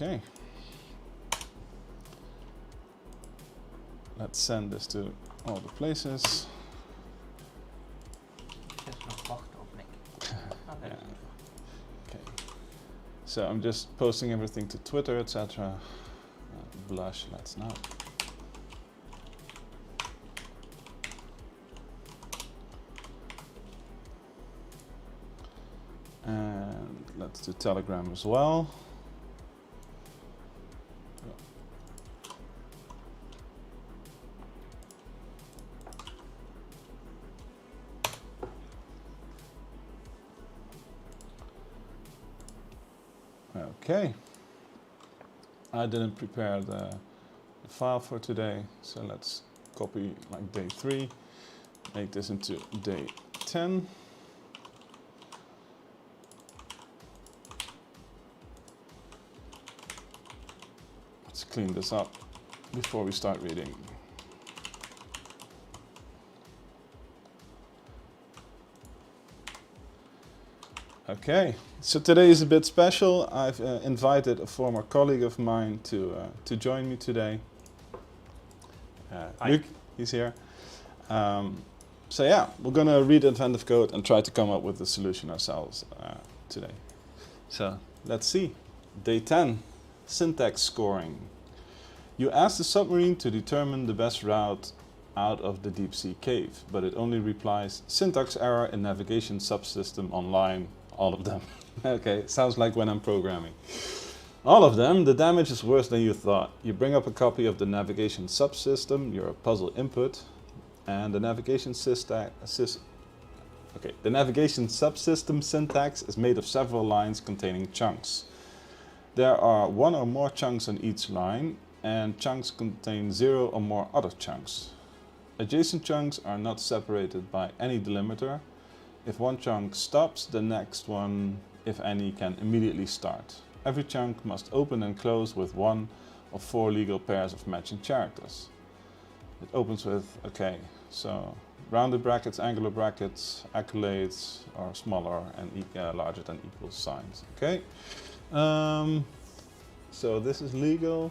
Okay. Let's send this to all the places. Just nog wachten op Nick. Yeah. Okay. So I'm just posting everything to Twitter, etc. Blush, let's not. And let's do Telegram as well. Okay. I didn't prepare the file for today, so let's copy like day 3, make this into day 10. Let's clean this up before we start reading. Okay, so today is a bit special. I've invited a former colleague of mine to join me today. Luke, he's here. So yeah, we're gonna read inventive code and try to come up with the solution ourselves today. So let's see. Day 10, syntax scoring. You ask the submarine to determine the best route out of the deep sea cave, but it only replies syntax error in navigation subsystem online. All of them. Okay, sounds like when I'm programming. All of them, the damage is worse than you thought. You bring up a copy of the navigation subsystem, your puzzle input, and the navigation the navigation subsystem syntax is made of several lines containing chunks. There are one or more chunks on each line, and chunks contain 0 or more other chunks. Adjacent chunks are not separated by any delimiter. If one chunk stops, the next one, if any, can immediately start. Every chunk must open and close with one of 4 legal pairs of matching characters. It opens with, okay, so rounded brackets, angular brackets, accolades are smaller and larger than equal signs. Okay, so this is legal.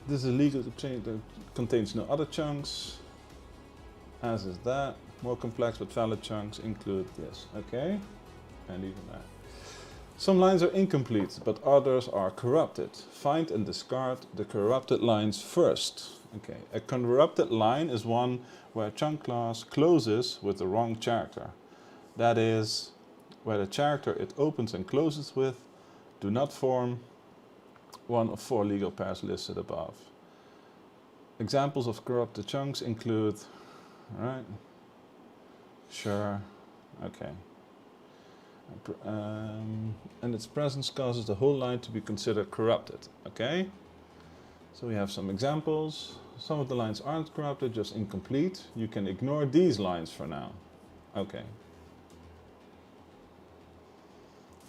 This is legal to change that contains no other chunks, as is that. More complex but valid chunks include this. Okay, and even that. Some lines are incomplete, but others are corrupted. Find and discard the corrupted lines first. Okay, a corrupted line is one where a chunk class closes with the wrong character. That is, where the character it opens and closes with do not form one of 4 legal pairs listed above. Examples of corrupted chunks include, alright, sure, okay. And its presence causes the whole line to be considered corrupted, okay? So we have some examples. Some of the lines aren't corrupted, just incomplete. You can ignore these lines for now. Okay.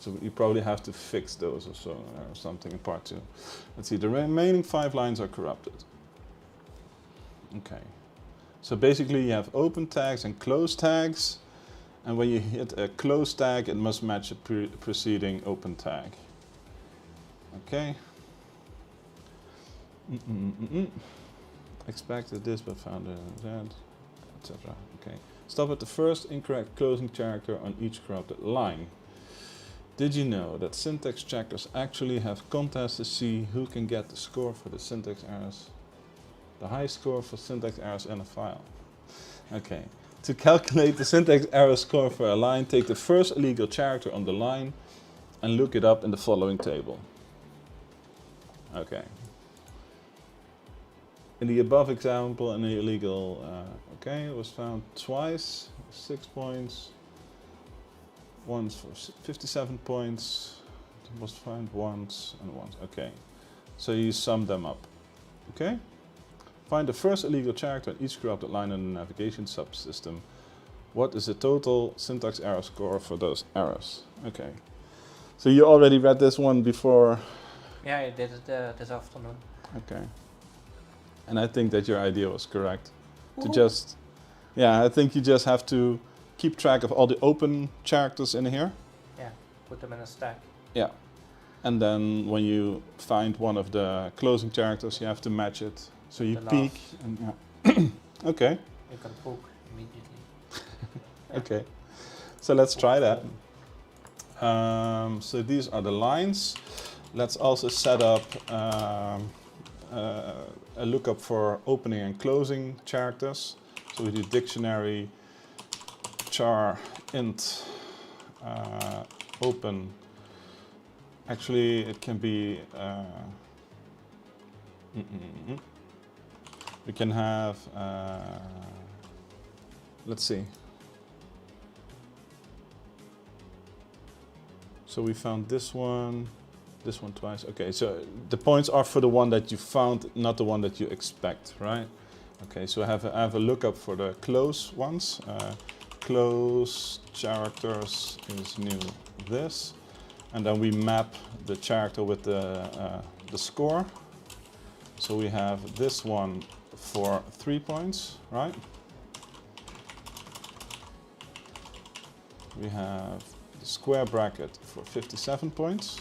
So you probably have to fix those or so, or something in part 2. Let's see, the remaining 5 lines are corrupted. Okay. So basically you have open tags and close tags. And when you hit a close tag, it must match a preceding open tag. Okay. Expected this but found that, etc. Okay. Stop at the first incorrect closing character on each corrupted line. Did you know that syntax checkers actually have contests to see who can get the score for the syntax errors? The high score for syntax errors in a file. Okay. To calculate the syntax error score for a line, take the first illegal character on the line and look it up in the following table. Okay. In the above example, an illegal, it was found twice, 6 points. Once for 57 points. It was found once and once. Okay. So you sum them up. Okay. Find the first illegal character on each corrupted line in the navigation subsystem. What is the total syntax error score for those errors? Okay. So you already read this one before? Yeah, I did it this afternoon. Okay. And I think that your idea was correct. To just, I think you just have to keep track of all the open characters in here. Yeah, put them in a stack. Yeah. and then when you find one of the closing characters, you have to match it. So you The peek, last. and yeah. Okay, You can poke immediately. okay. So let's try that. Form. So these are the lines. Let's also set up a lookup for opening and closing characters. So we do dictionary char int open. Actually, it can be. We can have. Let's see. So we found this one twice. Okay, so the points are for the one that you found, not the one that you expect, right? Okay, so I have a lookup for the close ones. Close characters is new this, and then we map the character with the score. So we have this one for 3 points, right? We have the square bracket for 57 points.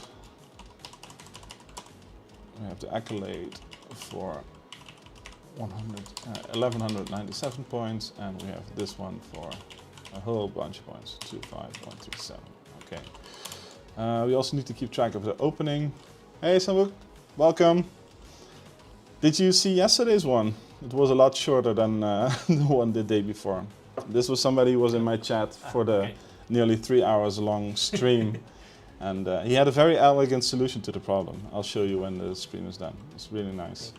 We have the accolade for 1197 points, and we have this one for a whole bunch of points, 25137. Okay. We also need to keep track of the opening. Hey Samuk, welcome. Did you see yesterday's one? It was a lot shorter than the one the day before. This was somebody who was in my chat for the nearly 3 hours long stream. And he had a very elegant solution to the problem. I'll show you when the stream is done. It's really nice.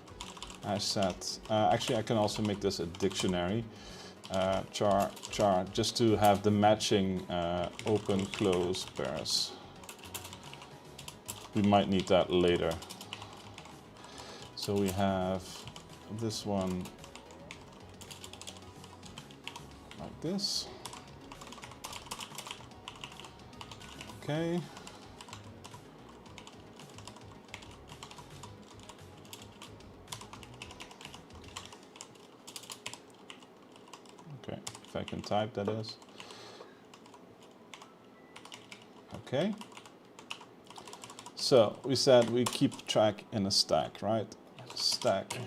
I said, actually I can also make this a dictionary. Char, just to have the matching open, close pairs. We might need that later. So we have this one like this. Okay. Okay, if I can type, that is. Okay. So we said we keep track in a stack, right? Stack.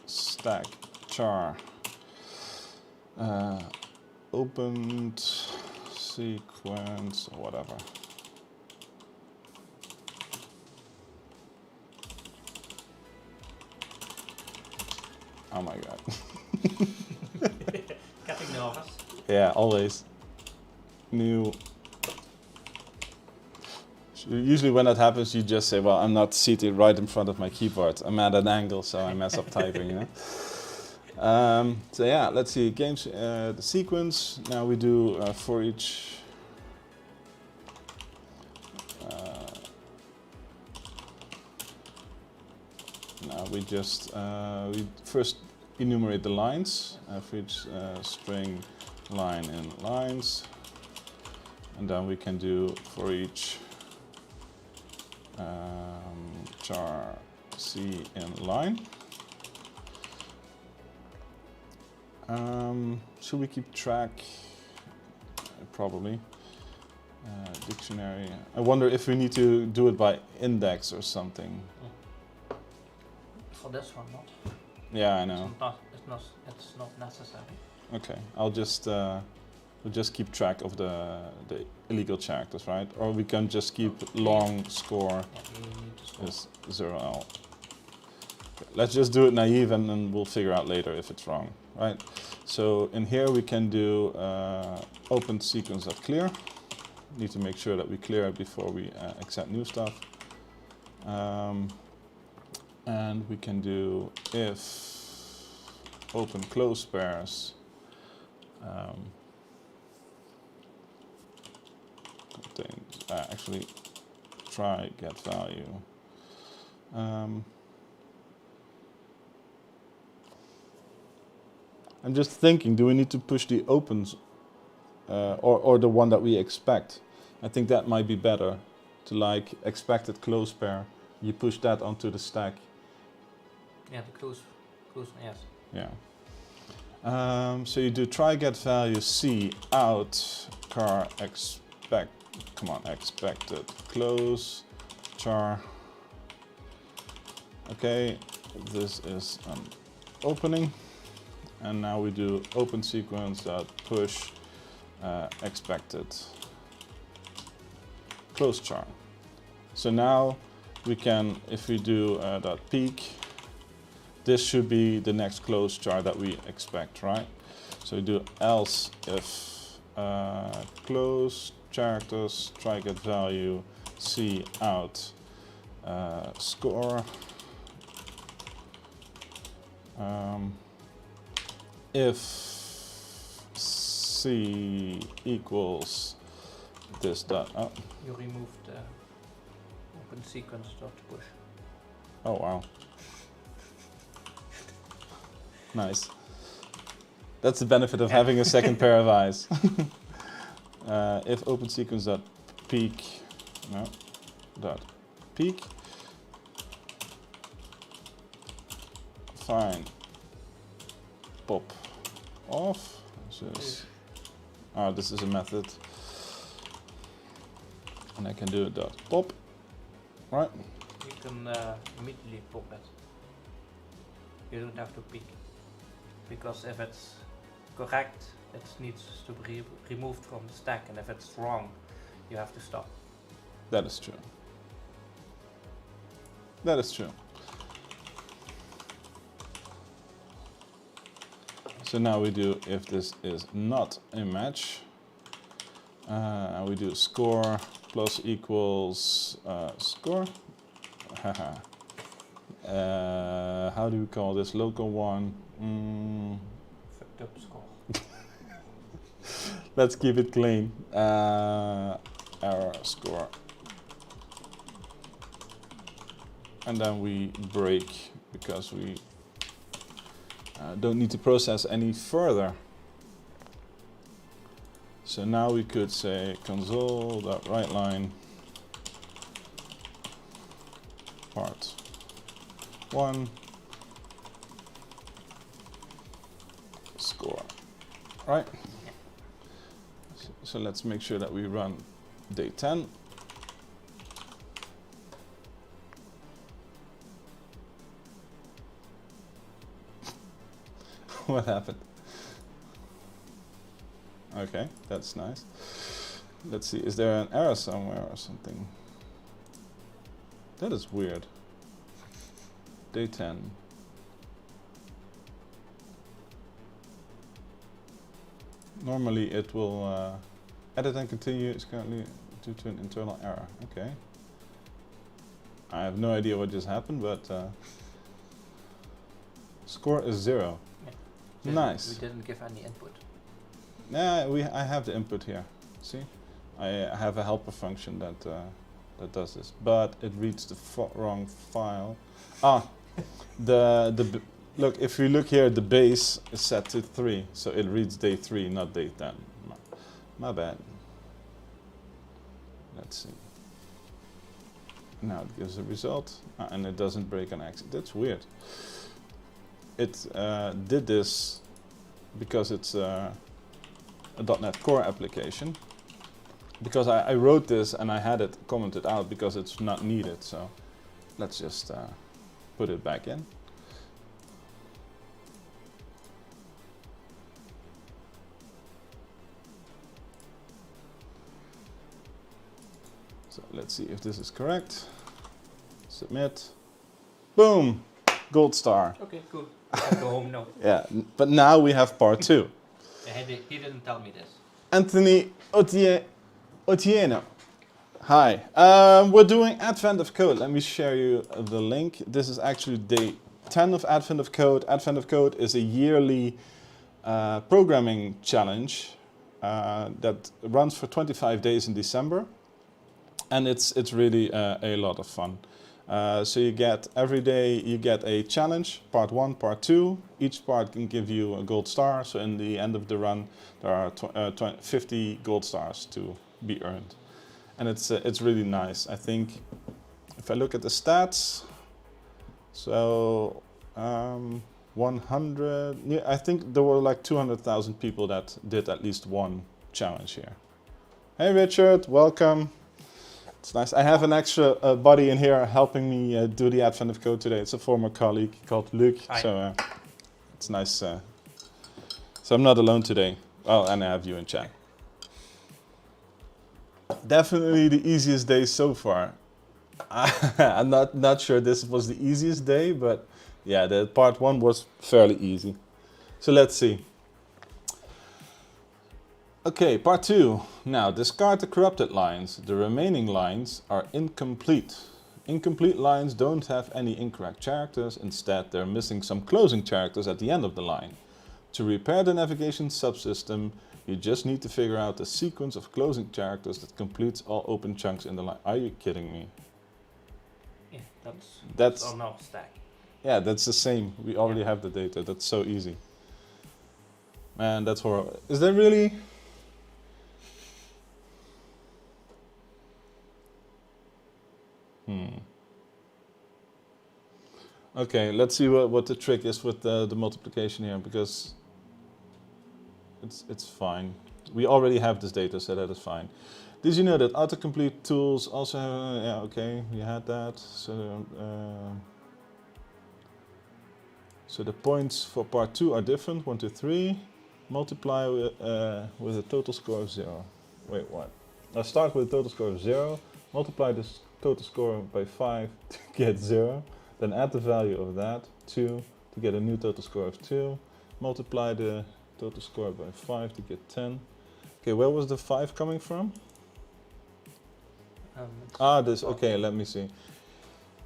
Stack char. Opened sequence or whatever. Oh my god. Getting nervous. Yeah, always. New. Usually when that happens, you just say, well, I'm not seated right in front of my keyboard. I'm at an angle, so I mess up typing, you know? So yeah, let's see, games, the sequence. Now we do for each. Now we just, we first enumerate the lines for each string line in lines. And then we can do for each char C in line. Should we keep track? Probably. Dictionary. I wonder if we need to do it by index or something. For this one, not. Yeah, I know. It's not necessary. Okay, I'll just we'll just keep track of the illegal characters, right? Or we can just keep long score Yeah, you need to score. is 0L. Okay, let's just do it naive and then we'll figure out later if it's wrong, right? So in here we can do open sequence.clear. Need to make sure that we clear it before we accept new stuff. And we can do if open close pairs contains actually try get value. I'm just thinking, do we need to push the opens or the one that we expect? I think that might be better to like expected close pair. You push that onto the stack. Yeah, the close, yes. Yeah. So you do try get value C out car expect. Come on, expected close. char. Okay, this is an opening, and now we do open sequence dot push expected close char. So now we can, if we do dot peak, this should be the next close char that we expect, right? So we do else if close characters try get value C out score if C equals this dot up. You removed the open sequence dot push. Oh wow. Nice. That's the benefit of having a second pair of eyes. If open sequence dot peak, no, dot peak, fine, pop off. This is a method, and I can do it dot pop, right? You can immediately pop it. You don't have to peek, because if it's correct, it needs to be removed from the stack, and if it's wrong, you have to stop. That is true. That is true. So now we do if this is not a match. We do score plus equals score. How do we call this? Local one. Fucked up score. Let's keep it clean. Error score. And then we break because we don't need to process any further. So now we could say console.writeLine part 1 score, right? So let's make sure that we run day 10. What happened? Okay, that's nice. Let's see, is there an error somewhere or something? That is weird. Day 10. Normally it will edit and continue is currently due to an internal error. Okay. I have no idea what just happened, but score is 0. Yeah. Nice. We didn't give any input. Yeah, I have the input here. See, I have a helper function that that does this, but it reads the wrong file. Look, if you look here, the base is set to 3, so it reads day 3, not day 10. My bad. Let's see. Now it gives a result, and it doesn't break on accident. That's weird. It did this because it's a .NET Core application. Because I wrote this and I had it commented out because it's not needed. So let's just put it back in. So let's see if this is correct. Submit. Boom! Gold star. Okay, cool. I can go home now. Yeah, but now we have part 2. He didn't tell me this. Anthony Otieno. Hi. We're doing Advent of Code. Let me share you the link. This is actually day 10 of Advent of Code. Advent of Code is a yearly programming challenge that runs for 25 days in December. And it's really a lot of fun. So you get, every day you get a challenge, part 1, part 2. Each part can give you a gold star. So in the end of the run, there are 50 gold stars to be earned. And it's really nice. I think if I look at the stats, so 100, yeah, I think there were like 200,000 people that did at least one challenge here. Hey Richard, welcome. It's nice. I have an extra buddy in here helping me do the advent of code today. It's a former colleague called Luke. Hi. So it's nice. So I'm not alone today. Well, and I have you in chat. Definitely the easiest day so far. I'm not sure this was the easiest day, but yeah, the part 1 was fairly easy. So let's see. Okay, part 2. Now, discard the corrupted lines. The remaining lines are incomplete. Incomplete lines don't have any incorrect characters. Instead, they're missing some closing characters at the end of the line. To repair the navigation subsystem, you just need to figure out the sequence of closing characters that completes all open chunks in the line. Are you kidding me? Yeah, That's on our stack. Yeah, that's the same. We already have the data. That's so easy. Man, that's horrible. Is that really? Okay, let's see what the trick is with the multiplication here, because it's fine. We already have this data, so that is fine. Did you know that autocomplete tools also have, yeah, okay, we had that. So the points for part 2 are different, 1, 2, 3. Multiply with a total score of 0. Wait, what? I'll start with a total score of 0, multiply this total score by 5 to get 0, then add the value of that, 2, to get a new total score of 2, multiply the total score by 5 to get 10. Okay, where was the 5 coming from? This, okay, let me see.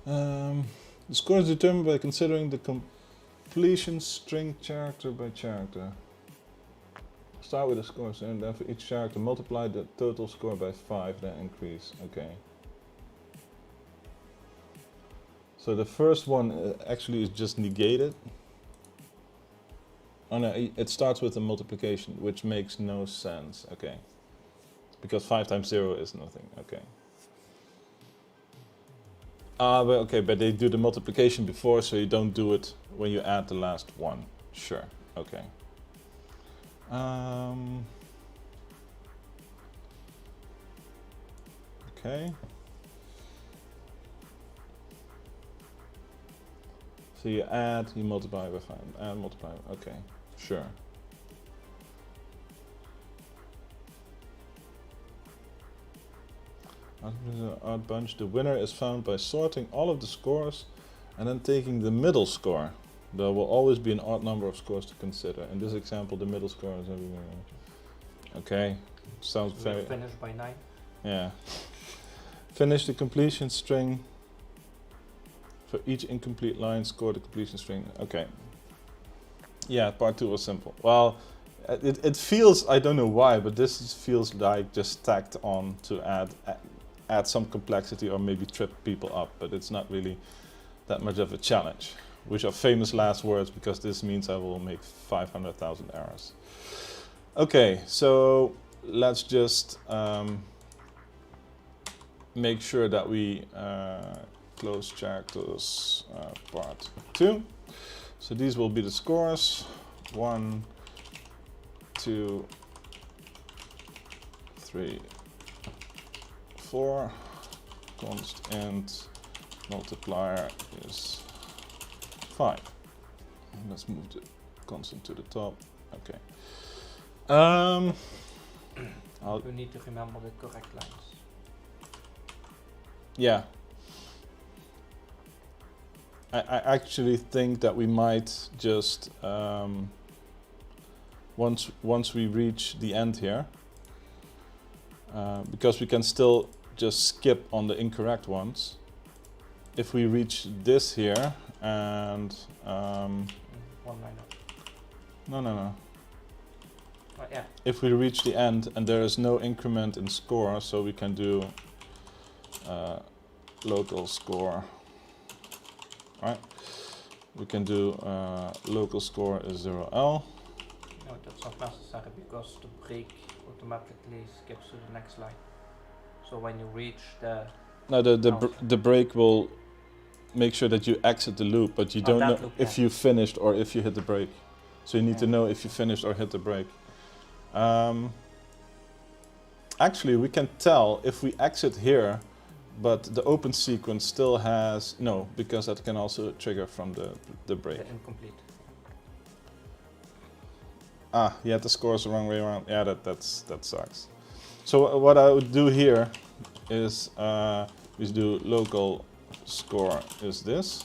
The score is determined by considering the completion string character by character. Start with the scores and then for each character multiply the total score by 5, then increase. Okay. So the first one actually is just negated. Oh no, it starts with a multiplication, which makes no sense. Okay. Because 5 times 0 is nothing. Okay. But they do the multiplication before, so you don't do it when you add the last one. Sure. Okay. Okay. So you add, you multiply by 5, add, multiply, okay, sure. Odd bunch, the winner is found by sorting all of the scores and then taking the middle score. There will always be an odd number of scores to consider. In this example, the middle score is okay, sounds very... Finish by 9. Yeah. Finish the completion string. For each incomplete line, score the completion string. Okay. Yeah, part 2 was simple. Well, it feels, I don't know why, but this feels like just tacked on to add some complexity or maybe trip people up, but it's not really that much of a challenge, which are famous last words, because this means I will make 500,000 errors. Okay, so let's just make sure that we close characters part 2. So these will be the scores. 1, 2, 3, 4. Const int multiplier is 5. Let's move the constant to the top. Okay. We need to remember the correct lines. Yeah. I actually think that we might just once we reach the end here, because we can still just skip on the incorrect ones. If we reach this here and One line up. no. Yeah. If we reach the end and there is no increment in score, so we can do local score. Right? We can do local score is 0L. No, that's not necessary because the break automatically skips to the next line. So when you reach the... No, the break will make sure that you exit the loop, but you don't know loop, if you finished or if you hit the break. So you need to know if you finished or hit the break. Actually, we can tell if we exit here but the open sequence still has no, because that can also trigger from the break. The incomplete. Ah, you had the scores the wrong way around. Yeah, that sucks. So what I would do here is we do local score is this.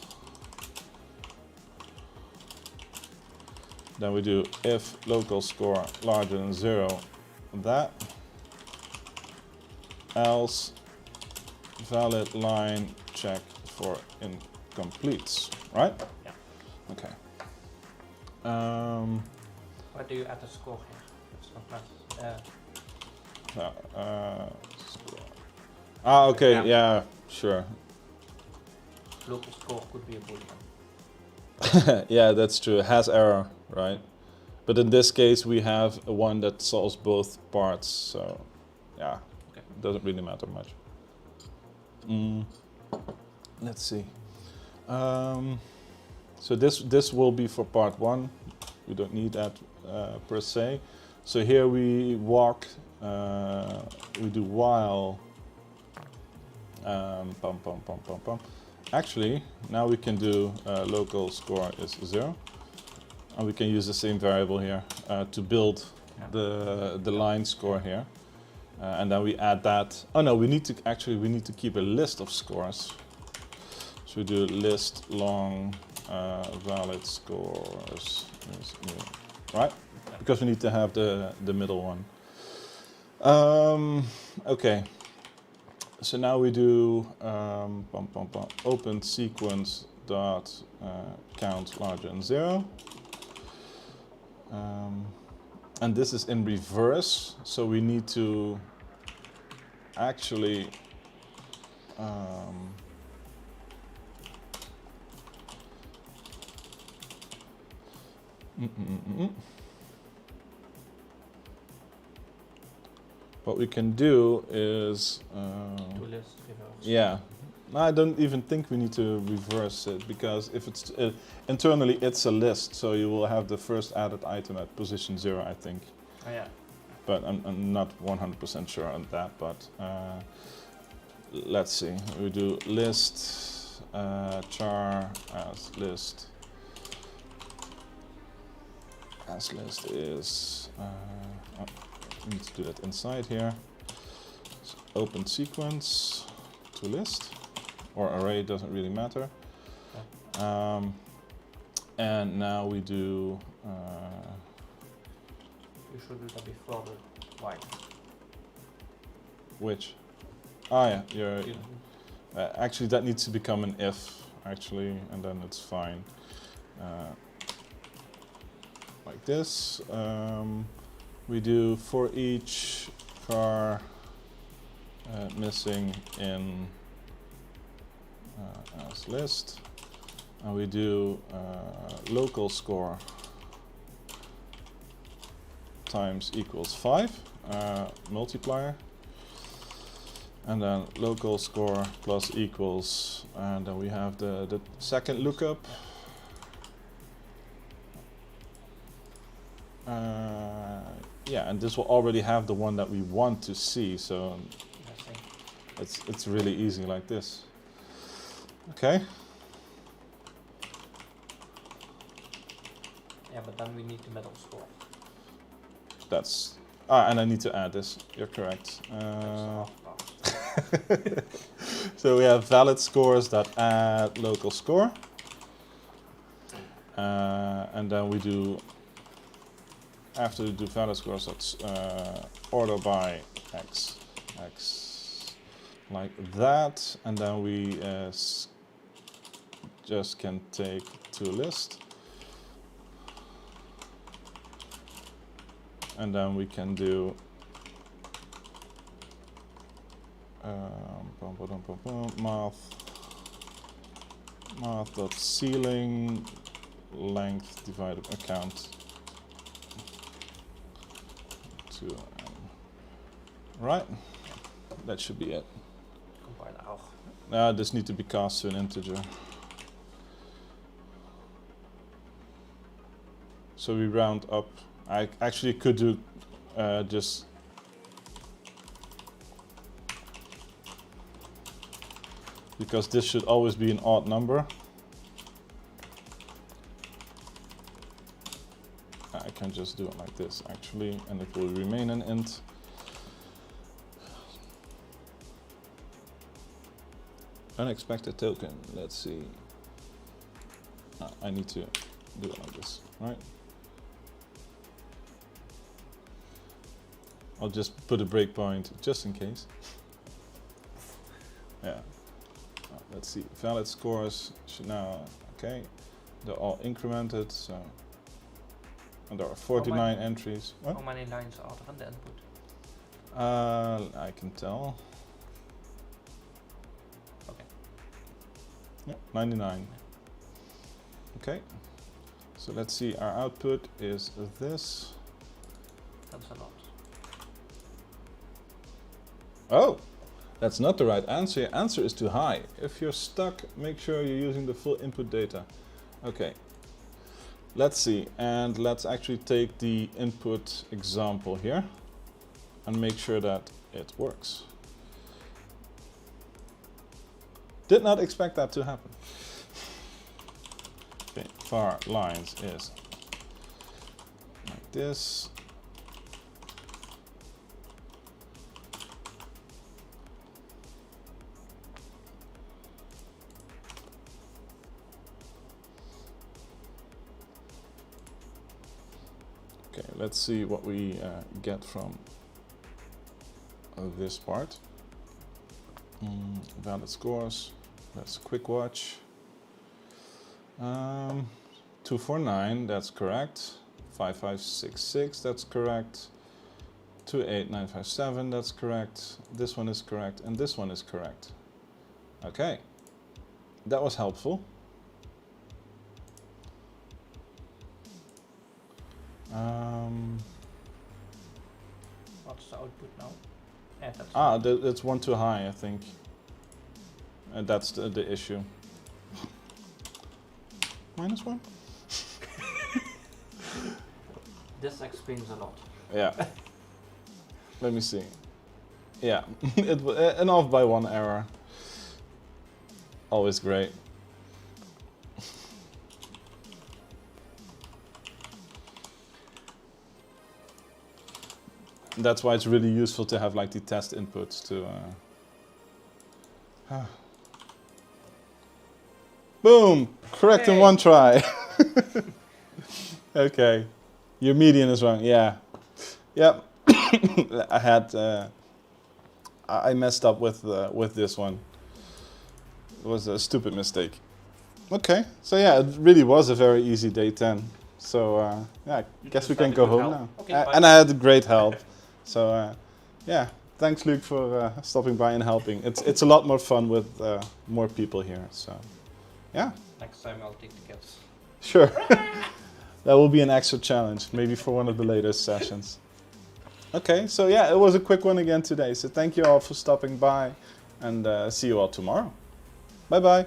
Then we do if local score larger than 0, that. Else valid line check for incompletes, right? Yeah. Okay. Why do you add a score here? It's not nice. Okay, yeah, sure. Local score could be a boolean. Yeah, that's true. It has error, right? But in this case, we have a one that solves both parts, so yeah, Okay. it doesn't really matter much. Let's see. So this will be for part 1. We don't need that per se. So here we walk. We do while. Pum pum pum pum pum. Actually, now we can do local score is 0, and we can use the same variable here to build the line score here, and then we add that. Oh no, we need to keep a list of scores. So we do list long valid scores, right? Because we need to have the middle one. Okay. So now we do open sequence dot count larger than 0, and this is in reverse. So we need to actually what we can do is To list reverse. yeah, I don't even think we need to reverse it, because if it's internally it's a list, so you will have the first added item at position 0, I think. Oh yeah. But I'm not 100% sure on that. But let's see. We do list char as list. As list is. We need to do that inside here. So open sequence to list or array, doesn't really matter. Okay. And now we do. You should do that before the white. Which? Ah, yeah. You're. Actually, that needs to become an if, actually, and then it's fine. Like this. We do for each car missing in as list, and we do local score times equals 5 multiplier, and then local score plus equals, and then we have the second lookup. Yeah, and this will already have the one that we want to see, so it's really easy like this. Okay. Yeah, but then we need the middle score. That's and I need to add this. You're correct. So we have valid scores that add local score, and then we do. After we do valid scores, that's order by x like that, and then we just can take to list, and then we can do math dot ceiling length divided by count. Right, that should be it. Now this needs to be cast to an integer. So we round up. I actually could do just because this should always be an odd number. I can just do it like this actually, and it will remain an int. Unexpected token, let's see. I need to do it like this, right? I'll just put a breakpoint just in case. Yeah. Let's see. Valid scores should now, okay. They're all incremented, so. And there are 49 entries. What? How many lines are there in the input? I can tell. Okay. Yeah, 99. Okay. So let's see, our output is this. That's a lot. Oh, that's not the right answer. Your answer is too high. If you're stuck, make sure you're using the full input data. Okay. Let's see, and let's actually take the input example here and make sure that it works. Did not expect that to happen. Okay, var lines is like this. Okay, let's see what we get from this part. Valid scores, that's quick watch. 249, that's correct. 5566, that's correct. 28957, that's correct. This one is correct, and this one is correct. Okay, that was helpful. What's the output now? Yeah, That's one too high, I think. And that's the issue. -1? This explains a lot. Yeah. Let me see. Yeah, an off by 1 error. Always great. That's why it's really useful to have like the test inputs to. Boom! Correct in 1 try. Okay, your median is wrong. Yeah, yep. I had I messed up with this one. It was a stupid mistake. Okay, so yeah, it really was a very easy day 10. So yeah, I guess we can go home now. Okay, And I had great help. So yeah, thanks Luke for stopping by and helping. It's a lot more fun with more people here. So yeah. Next time I'll take the cats. Sure. That will be an extra challenge, maybe for one of the later sessions. Okay, so yeah, it was a quick one again today. So thank you all for stopping by, and see you all tomorrow. Bye bye.